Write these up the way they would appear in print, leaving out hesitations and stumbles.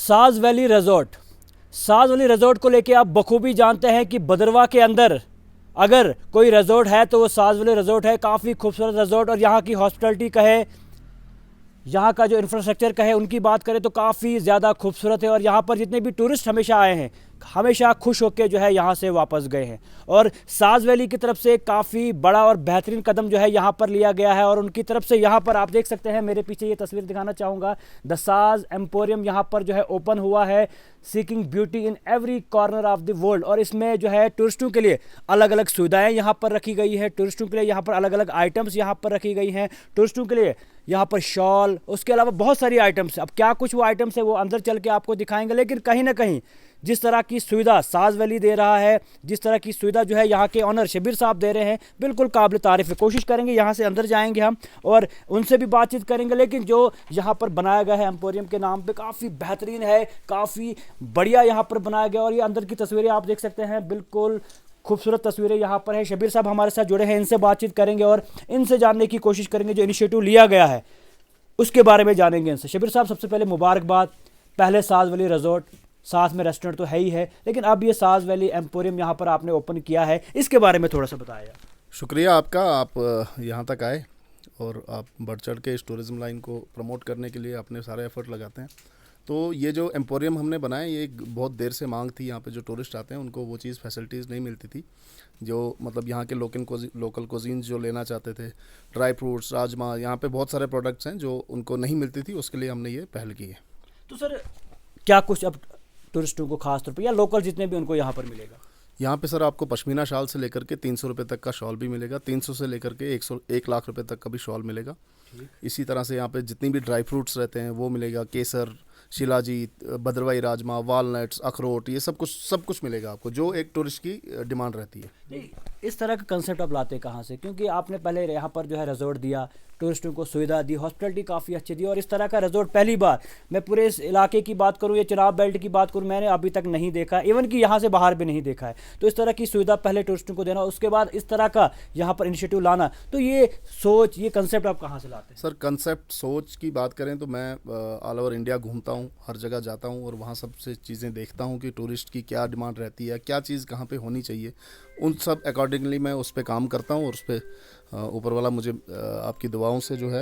साज valley resort. साज valley resort को लेके आप बखूबी जानते हैं कि भदरवा के अंदर अगर कोई रिजॉर्ट है तो वो साज वैली रिजॉर्ट है। काफ़ी खूबसूरत रिजॉर्ट, और यहाँ की हॉस्पिटलिटी कहे, यहाँ का जो इंफ्रास्ट्रक्चर का है उनकी बात करें तो काफ़ी ज़्यादा खूबसूरत है। और यहाँ पर जितने भी टूरिस्ट हमेशा आए हैं हमेशा खुश होकर जो है यहाँ से वापस गए हैं। और साज वैली की तरफ से काफ़ी बड़ा और बेहतरीन कदम जो है यहाँ पर लिया गया है। और उनकी तरफ से यहाँ पर आप देख सकते हैं, मेरे पीछे ये तस्वीर दिखाना चाहूँगा, द साज एम्पोरियम यहाँ पर जो है ओपन हुआ है, seeking beauty in every corner of the world. और इसमें जो है टूरिस्टों के लिए अलग अलग सुविधाएं यहाँ पर रखी गई है, टूरिस्टों के लिए यहाँ पर अलग अलग आइटम्स यहाँ पर रखी गई हैं, टूरिस्टों के लिए यहाँ पर शॉल, उसके अलावा बहुत सारी आइटम्स। अब क्या कुछ वो आइटम्स है वो अंदर चल के आपको दिखाएंगे, लेकिन कहीं ना कहीं जिस तरह की सुविधा साज वैली दे रहा है, जिस तरह की सुविधा जो है यहाँ के ऑनर शबीर साहब दे रहे हैं, बिल्कुल काबिल तारीफ है। कोशिश करेंगे यहाँ से अंदर जाएंगे हम और उनसे भी बातचीत करेंगे। लेकिन जो यहाँ पर बनाया गया है एम्पोरियम के नाम पे काफ़ी बेहतरीन है, काफ़ी बढ़िया यहाँ पर बनाया गया। और ये अंदर की तस्वीरें आप देख सकते हैं, बिल्कुल खूबसूरत तस्वीरें यहाँ पर है। शबीर साहब हमारे साथ जुड़े हैं, इनसे बातचीत करेंगे और इनसे जानने की कोशिश करेंगे जो इनिशिएटिव लिया गया है उसके बारे में जानेंगे इनसे। शबीर साहब, सबसे पहले मुबारकबाद। पहले साज वैली रिजॉर्ट, साथ में रेस्टोरेंट तो है ही है, लेकिन अब ये साज वैली एम्पोरियम यहाँ पर आपने ओपन किया है, इसके बारे में थोड़ा सा बताया। शुक्रिया आपका, आप यहाँ तक आए और आप बढ़ चढ़ के इस टूरिज़्म लाइन को प्रमोट करने के लिए अपने सारे एफर्ट लगाते हैं। तो ये जो एम्पोरियम हमने बनाया, ये एक बहुत देर से मांग थी। यहाँ पे जो टूरिस्ट आते हैं उनको वो चीज़ फैसिलिटीज़ नहीं मिलती थी, जो मतलब यहाँ के लोकल कोजीन्स जो लेना चाहते थे, ड्राई फ्रूट्स, राजमा, यहाँ पे बहुत सारे प्रोडक्ट्स हैं जो उनको नहीं मिलती थी, उसके लिए हमने ये पहल की है। तो सर क्या कुछ अब टूरिस्टों को खास तौर पर या लोकल जितने भी उनको यहाँ पर मिलेगा? यहाँ पे सर आपको पश्मीना शाल से लेकर के 300 रुपये तक का शॉल भी मिलेगा, 300 से लेकर के 1 लाख रुपए तक का भी शॉल मिलेगा। इसी तरह से यहाँ पे जितनी भी ड्राई फ्रूट्स रहते हैं वो मिलेगा, केसर, शिलाजीत, भदरवाई राजमा, वालनट्स, अखरोट, ये सब कुछ मिलेगा आपको, जो एक टूरिस्ट की डिमांड रहती है। नहीं, इस तरह का कंसेप्ट आप लाते कहाँ से? क्योंकि आपने पहले यहाँ पर जो है रिजॉर्ट दिया, टूरिस्टों को सुविधा दी, हॉस्पिटलिटी काफ़ी अच्छी दी, और इस तरह का रिजॉर्ट पहली बार मैं पूरे इस इलाके की बात करूँ या चिनाब बेल्ट की बात करूँ, मैंने अभी तक नहीं देखा, इवन कि यहाँ से बाहर भी नहीं देखा है। तो इस तरह की सुविधा पहले टूरिस्टों को देना, उसके बाद इस तरह का यहाँ पर इनिशिएटिव लाना, तो ये सोच, ये कंसेप्ट आप कहाँ से लाते हैं? सर कंसेप्ट सोच की बात करें तो मैं ऑल ओवर इंडिया घूमता हूँ, हर जगह जाता हूँ और वहाँ सबसे चीज़ें देखता हूँ कि टूरिस्ट की क्या डिमांड रहती है, क्या चीज़ कहाँ पे होनी चाहिए, उन सब अकॉर्डिंगली मैं उस पर काम करता हूँ। और उस पर ऊपर वाला मुझे आपकी दुआओं से जो है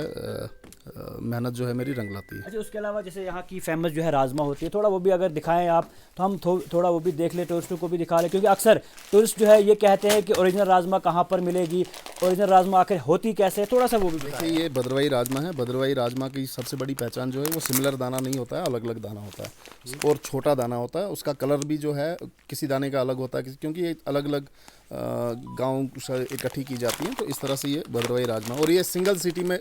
मेहनत जो है मेरी रंग लाती है। अच्छा, उसके अलावा जैसे यहाँ की फेमस जो है राजमा होती है, थोड़ा वो भी अगर दिखाएं आप तो हम थोड़ा वो भी देख ले, टूरिस्टों को भी दिखा लें, क्योंकि अक्सर टूरिस्ट जो है ये कहते हैं कि ओरिजिनल राजमा कहाँ पर मिलेगी, ओरिजिनल राजमा आखिर होती कैसे है, थोड़ा सा वो भी देखिए ये भदरवाई राजमा है। भदरवाई राजमा की सबसे बड़ी पहचान जो है वो सिमिलर दाना नहीं होता है, अलग अलग दाना होता है और छोटा दाना होता है। उसका कलर भी जो है किसी दाने का अलग होता है, क्योंकि ये अलग अलग गाँव से इकट्ठी की जाती हैं। तो इस तरह से ये भदरवाई राजमा, और ये सिंगल सीटी में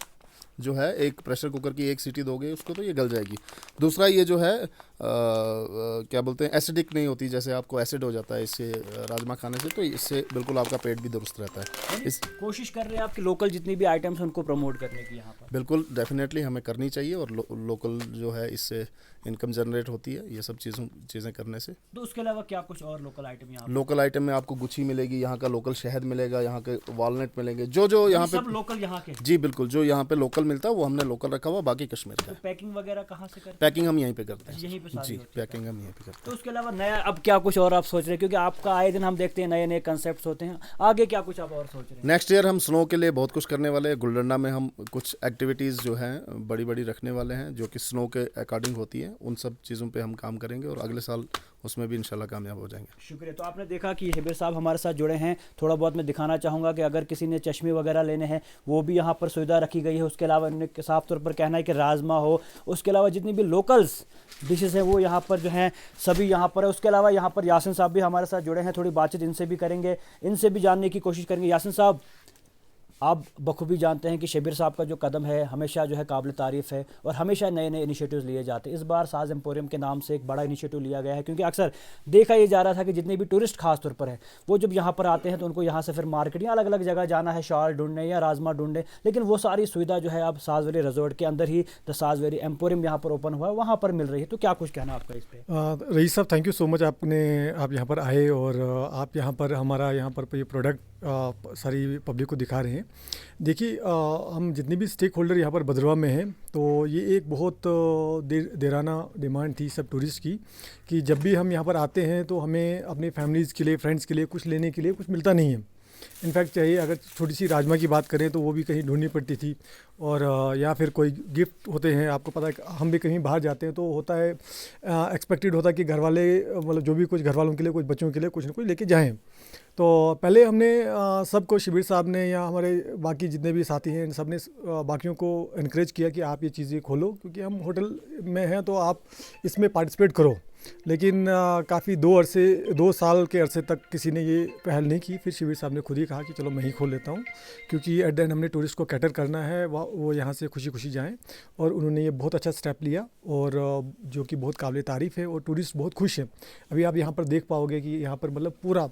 जो है, एक प्रेशर कुकर की एक सीटी दोगे उसको तो ये गल जाएगी। दूसरा ये जो है क्या बोलते हैं, एसिडिक नहीं होती, जैसे आपको एसिड हो जाता है इससे राजमा खाने से, तो इससे बिल्कुल आपका पेट भी दुरुस्त रहता है। इस कोशिश कर रहे हैं आपकी लोकल जितनी भी आइटम्स हैं उनको प्रमोट करने की यहाँ पर? बिल्कुल डेफिनेटली हमें करनी चाहिए, और लोकल जो है इससे इनकम जनरेट होती है ये सब चीज़ें करने से। तो उसके अलावा क्या कुछ और लोकल आइटम यहाँ? लोकल आइटम में आपको गुच्छी मिलेगी, यहाँ का लोकल शहद मिलेगा, यहाँ के वालनट मिलेंगे, जो यहाँ पे सब लोकल यहाँ के? जी बिल्कुल, जो यहाँ पे लोकल मिलता है वो हमने लोकल रखा हुआ, बाकी कश्मीर का है। पैकिंग वगैरह कहाँ से करते हैं? पैकिंग हम यहीं पे करते हैं। यहीं पे सारी जी, होती है? पैकिंग हम यहीं पे करते हैं। तो उसके अलावा नया अब क्या कुछ और आप सोच रहे हैं? क्योंकि आपका आए दिन हम देखते हैं नए नए कंसेप्ट होते हैं, आगे क्या कुछ आप और सोच रहे हैं? नेक्स्ट ईयर हम स्नो के लिए बहुत कुछ करने वाले हैं। गुलडंडा में हम कुछ एक्टिविटीज़ जो हैं बड़ी बड़ी रखने वाले हैं, जो कि स्नो के अकॉर्डिंग होती हैं। उन सब चीज़ों पे हम काम करेंगे और अगले साल उसमें भी इंशाल्लाह कामयाब हो जाएंगे। शुक्रिया। तो आपने देखा कि शबीर साहब हमारे साथ जुड़े हैं। थोड़ा बहुत मैं दिखाना चाहूँगा कि अगर किसी ने चश्मे वगैरह लेने हैं वो भी यहाँ पर सुविधा रखी गई है। उसके अलावा उन्होंने साफ तौर पर कहना है कि राजमा हो, उसके अलावा जितनी भी लोकल्स डिशेज़ हैं वो यहाँ पर जो हैं सभी यहाँ पर है। उसके अलावा यहाँ पर यासिन साहब भी हमारे साथ जुड़े हैं, थोड़ी बातचीत इनसे भी करेंगे, इनसे भी जानने की कोशिश करेंगे। यासिन साहब, आप बखूबी जानते हैं कि शबीर साहब का जो कदम है हमेशा जो है काबिल तारीफ़ है और हमेशा नए नए इनिशिएटिव्स लिए जाते हैं। इस बार साज एम्पोरियम के नाम से एक बड़ा इनिशिएटिव लिया गया है, क्योंकि अक्सर देखा ये जा रहा था कि जितने भी टूरिस्ट खास तौर पर है वो जब यहाँ पर आते हैं तो उनको यहाँ से फिर मार्केट या अलग अलग जगह जाना है शॉल ढूंढने या राजमा ढूंढने, लेकिन वो सारी सुविधा जो है अब साज वैली रिजॉर्ट के अंदर ही द साज वैली एम्पोरियम यहाँ पर ओपन हुआ है, वहाँ पर मिल रही है। तो क्या कुछ कहना आपका इस पर? रईस साहब, थैंक यू सो मच, आप यहाँ पर आए और आप यहाँ पर हमारा यहाँ पर ये प्रोडक्ट सारी पब्लिक को दिखा रहे हैं। देखिए हम जितने भी स्टेक होल्डर यहाँ पर भद्रवाह में हैं, तो ये एक बहुत देराना डिमांड थी सब टूरिस्ट की, कि जब भी हम यहाँ पर आते हैं तो हमें अपनी फैमिलीज़ के लिए, फ्रेंड्स के लिए कुछ लेने के लिए कुछ मिलता नहीं है। इनफैक्ट चाहिए अगर छोटी सी राजमा की बात करें तो वो भी कहीं ढूंढनी पड़ती थी, और या फिर कोई गिफ्ट होते हैं, आपको पता है कि हम भी कहीं बाहर जाते हैं तो होता है, एक्सपेक्टेड होता है कि घर वाले मतलब जो भी कुछ घर वालों के लिए, कुछ बच्चों के लिए कुछ ना कुछ लेके जाएं। तो पहले हमने सबको, शिबिर साहब ने या हमारे बाकी जितने भी साथी हैं, इन सब ने बाकियों को इनक्रेज किया कि आप ये चीज़ें खोलो, क्योंकि हम होटल में हैं तो आप इसमें पार्टिसिपेट करो। लेकिन काफ़ी 2 साल के अरसे तक किसी ने ये पहल नहीं की। फिर शिविर साहब ने खुद ही कहा कि चलो मैं ही खोल लेता हूँ, क्योंकि एट द एंड हमने टूरिस्ट को कैटर करना है, वो यहाँ से खुशी खुशी जाएं। और उन्होंने ये बहुत अच्छा स्टेप लिया, और जो कि बहुत काबिल तारीफ़ है, और टूरिस्ट बहुत खुश हैं। अभी आप यहाँ पर देख पाओगे कि यहाँ पर मतलब पूरा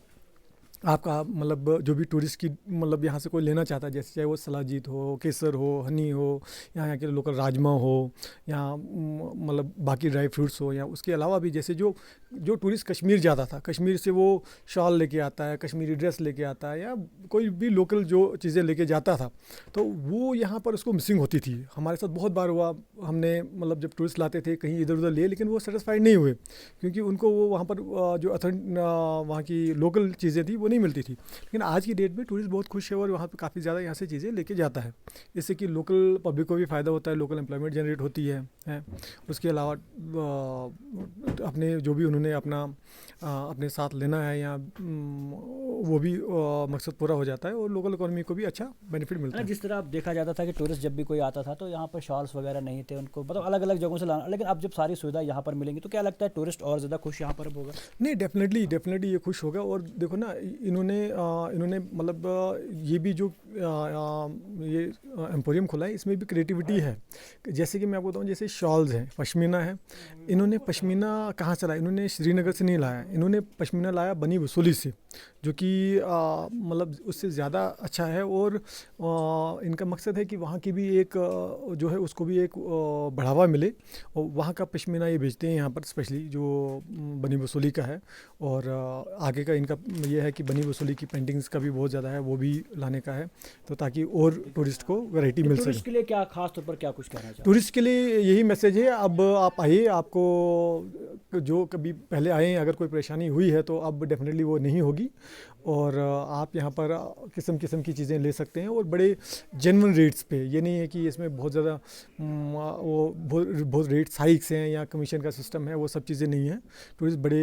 आपका मतलब जो भी टूरिस्ट की मतलब यहाँ से कोई लेना चाहता है, जैसे चाहे वो सलाजीत हो, केसर हो, हनी हो, यहाँ के लोकल राजमा हो, या मतलब बाकी ड्राई फ्रूट्स हो, या उसके अलावा भी जैसे जो टूरिस्ट कश्मीर जाता था, कश्मीर से वो शॉल लेके आता है, कश्मीरी ड्रेस लेके आता है, या कोई भी लोकल जो चीज़ें लेके जाता था, तो वो यहाँ पर उसको मिसिंग होती थी। हमारे साथ बहुत बार हुआ, हमने मतलब जब टूरिस्ट लाते थे कहीं इधर उधर ले, लेकिन वो सेटिस्फाइड नहीं हुए, क्योंकि उनको वो वहाँ पर जो वहाँ की लोकल चीज़ें थी वो नहीं मिलती थी। लेकिन आज की डेट में टूरिस्ट बहुत खुश है, और वहाँ पे काफ़ी ज़्यादा यहाँ से चीज़ें लेके जाता है। इससे कि लोकल पब्लिक को भी फ़ायदा होता है, लोकल एम्प्लॉयमेंट जनरेट होती है। उसके अलावा अपने जो भी उन्होंने अपना अपने साथ लेना है, या वो भी मकसद पूरा हो जाता है, और लोकल इकोनॉमी को भी अच्छा बेनिफिट मिलता है। जिस तरह आप देखा जाता था कि टूरिस्ट जब भी कोई आता था तो यहाँ पर शॉल्स वगैरह नहीं थे, उनको मतलब अलग अलग जगहों से लाना, लेकिन अब जब सारी सुविधा यहाँ पर मिलेंगी तो क्या लगता है टूरिस्ट और ज़्यादा खुश यहाँ पर अब होगा? नहीं, डेफिनेटली ये खुश होगा। और देखो ना, इन्होंने मतलब ये भी जो ये एम्पोरियम खोला है, इसमें भी क्रिएटिविटी है। जैसे कि मैं आपको बताऊँ, जैसे शॉल्स हैं, पश्मीना है, इन्होंने पश्मीना कहाँ से लाया? इन्होंने श्रीनगर से नहीं लाया, इन्होंने पश्मीना लाया बनी वसूली से, जो कि मतलब उससे ज़्यादा अच्छा है। और इनका मकसद है कि वहाँ की भी एक जो है उसको भी एक बढ़ावा मिले, और वहाँ का पश्मीना ये बेचते हैं यहाँ पर, स्पेशली जो बनी वसूली का है। और आगे का इनका ये है कि बनी वसूली की पेंटिंग्स का भी बहुत ज़्यादा है, वो भी लाने का है, तो ताकि और टूरिस्ट को वैरायटी मिल सके। टूरिस्ट के लिए क्या खास तौर पर क्या कुछ कहना चाहिए? टूरिस्ट के लिए यही मैसेज है, अब आप आइए, आपको जो कभी पहले आए अगर कोई परेशानी हुई है तो अब डेफिनेटली वो नहीं होगी। और आप यहाँ पर किस्म की चीज़ें ले सकते हैं, और बड़े जेन्युइन रेट्स पे। ये नहीं है कि इसमें बहुत ज़्यादा वो बहुत रेट्स हाइक्स हैं या कमीशन का सिस्टम है, वो सब चीज़ें नहीं है। टूरिस्ट बड़े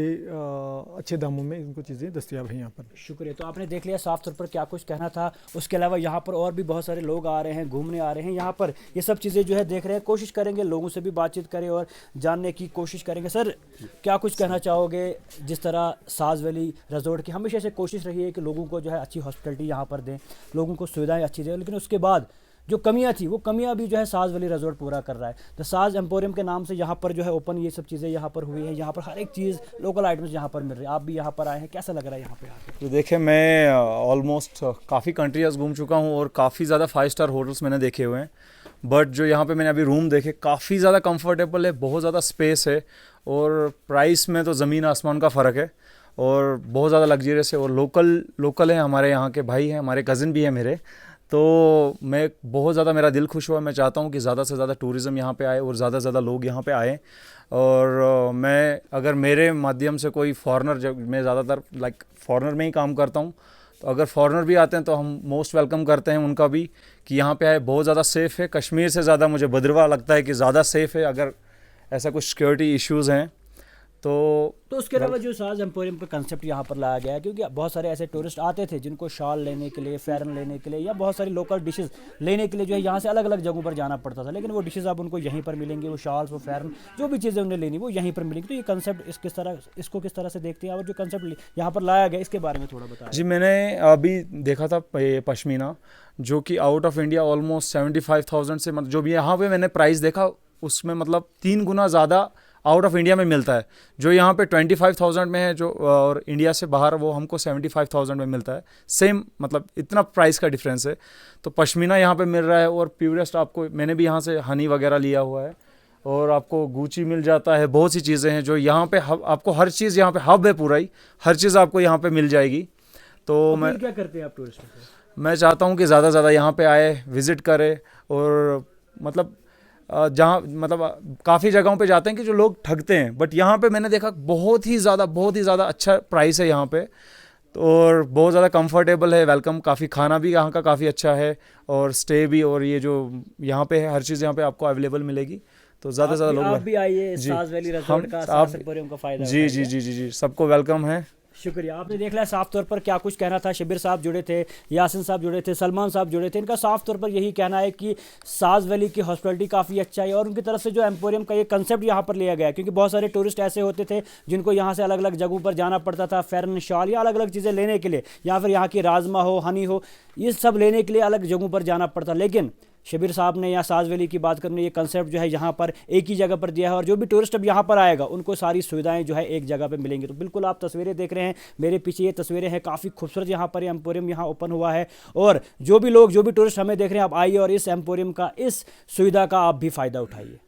अच्छे दामों में इनको चीज़ें दस्तियाब हैं यहाँ पर। शुक्रिया। तो आपने देख लिया साफ तौर पर क्या कुछ कहना था। उसके अलावा यहाँ पर और भी बहुत सारे लोग आ रहे हैं, घूमने आ रहे हैं यहाँ पर, ये सब चीज़ें जो है देख रहे हैं। कोशिश करेंगे लोगों से भी बातचीत करें और जानने की कोशिश करेंगे। सर, क्या कुछ कहना चाहोगे? जिस तरह साज वैली रिजॉर्ट की हमेशा से कोशिश रही है कि लोगों को जो है अच्छी हॉस्पिटलिटी यहाँ पर दें, लोगों को सुविधाएं अच्छी दें, लेकिन उसके बाद जो कमियां थी वो कमियां भी जो है साज वैली रिजॉर्ट पूरा कर रहा है। द साज एम्पोरियम के नाम से यहाँ पर जो है ओपन ये सब चीज़ें यहाँ पर हुई हैं, यहाँ पर हर एक चीज़ लोकल आइटम्स यहाँ पर मिल रही है। आप भी यहाँ पर आए हैं, कैसा लग रहा है यहाँ पे आके? तो देखिए, मैं ऑलमोस्ट काफ़ी कंट्रीज घूम चुका हूँ और काफ़ी ज़्यादा 5 स्टार होटल्स मैंने देखे हुए हैं, बट जो यहाँ पे मैंने अभी रूम देखे काफ़ी ज़्यादा कंफर्टेबल है, बहुत ज़्यादा स्पेस है, और प्राइस में तो ज़मीन आसमान का फ़र्क है, और बहुत ज़्यादा लग्जरियस है। और लोकल हैं, हमारे यहाँ के भाई हैं, हमारे कज़न भी हैं मेरे, तो मैं बहुत ज़्यादा, मेरा दिल खुश हुआ। मैं चाहता हूँ कि ज़्यादा से ज़्यादा टूरिज़्म यहाँ पे आए और ज़्यादा से ज़्यादा लोग यहाँ पे आए। और मैं अगर मेरे माध्यम से कोई फॉरेनर, जब मैं ज़्यादातर फॉरेनर में ही काम करता हूँ, तो अगर फॉरेनर भी आते हैं तो हम मोस्ट वेलकम करते हैं उनका भी, कि यहाँ पे आए। बहुत ज़्यादा सेफ़ है, कश्मीर से ज़्यादा मुझे भद्रवाह लगता है कि ज़्यादा सेफ़ है। अगर ऐसा कुछ सिक्योरिटी इश्यूज़ हैं तो उसके अलावा जो साज एम्पोरियम का कंसेप्ट यहाँ पर लाया गया है, क्योंकि बहुत सारे ऐसे टूरिस्ट आते थे जिनको शॉल लेने के लिए, फेरन लेने के लिए, या बहुत सारी लोकल डिशेस लेने के लिए जो है यहाँ से अलग अलग जगहों पर जाना पड़ता था, लेकिन वो डिशेस अब उनको यहीं पर मिलेंगी। वो शॉल्स, वो फेरन, जो भी चीज़ें उन्हें लेनी वो यहीं पर मिलेंगी। तो ये कंसेप्ट इसको किस तरह से देखते हैं, और जो कंसेप्ट यहाँ पर लाया गया इसके बारे में थोड़ा बताएं। जी, मैंने अभी देखा था पश्मीना, जो कि आउट ऑफ इंडिया ऑलमोस्ट 75,000 से, मतलब जो भी यहाँ पे मैंने प्राइस देखा उसमें मतलब 3 गुना ज़्यादा आउट ऑफ इंडिया में मिलता है। जो यहाँ पे 25,000 में है, जो और इंडिया से बाहर वो हमको 75,000 में मिलता है। सेम, मतलब इतना प्राइस का डिफरेंस है। तो पश्मीना यहाँ पे मिल रहा है, और प्योरेस्ट आपको, मैंने भी यहाँ से हनी वगैरह लिया हुआ है, और आपको गुची मिल जाता है। बहुत सी चीज़ें हैं जो यहाँ पे आपको हर चीज़, यहाँ पे हब है पूरा ही, हर चीज़ आपको यहाँ पे मिल जाएगी। तो मैं क्या करते हैं आप टूरिस्ट से? मैं चाहता हूँ कि ज़्यादा से ज़्यादा यहाँ पे आए, विज़िट करें। और मतलब जहाँ मतलब काफ़ी जगहों पे जाते हैं कि जो लोग ठगते हैं, बट यहाँ पे मैंने देखा बहुत ही ज़्यादा अच्छा प्राइस है यहाँ पे। तो और बहुत ज़्यादा कंफर्टेबल है, वेलकम, काफ़ी खाना भी यहाँ का काफ़ी अच्छा है, और स्टे भी, और ये जो यहाँ पे है हर चीज़ यहाँ पे आपको अवेलेबल मिलेगी। तो ज़्यादा से ज़्यादा आप लोग भी आइए, जी, साज वैली हम रिजॉर्ट का, आप साज एम्पोरियम का फ़ायदा जी जी उठाइए। जी जी जी सबको वेलकम है। शुक्रिया। आपने देख लिया साफ तौर पर क्या कुछ कहना था। शबीर साहब जुड़े थे, यासिन साहब जुड़े थे, सलमान साहब जुड़े थे। इनका साफ तौर पर यही कहना है कि साज वैली की हॉस्पिटलिटी काफ़ी अच्छा है, और उनकी तरफ से जो एम्पोरियम का ये कंसेप्ट यहाँ पर लिया गया है, क्योंकि बहुत सारे टूरिस्ट ऐसे होते थे जिनको यहाँ से अलग अलग जगहों पर जाना पड़ता था फेरन शॉल या अलग अलग चीज़ें लेने के लिए, या फिर यहाँ की राजमा हो, हनी हो, ये सब लेने के लिए अलग जगहों पर जाना पड़ता। लेकिन शबीर साहब ने या साज वैली की बात करने, ये कंसेप्ट जो है यहाँ पर एक ही जगह पर दिया है, और जो भी टूरिस्ट अब यहाँ पर आएगा उनको सारी सुविधाएं जो है एक जगह पे मिलेंगी। तो बिल्कुल आप तस्वीरें देख रहे हैं, मेरे पीछे ये तस्वीरें हैं, काफ़ी खूबसूरत यहाँ पर एम्पोरियम यहाँ ओपन हुआ है। और जो भी लोग, जो भी टूरिस्ट हमें देख रहे हैं, आप आइए और इस एम्पोरियम का, इस सुविधा का आप भी फ़ायदा उठाइए।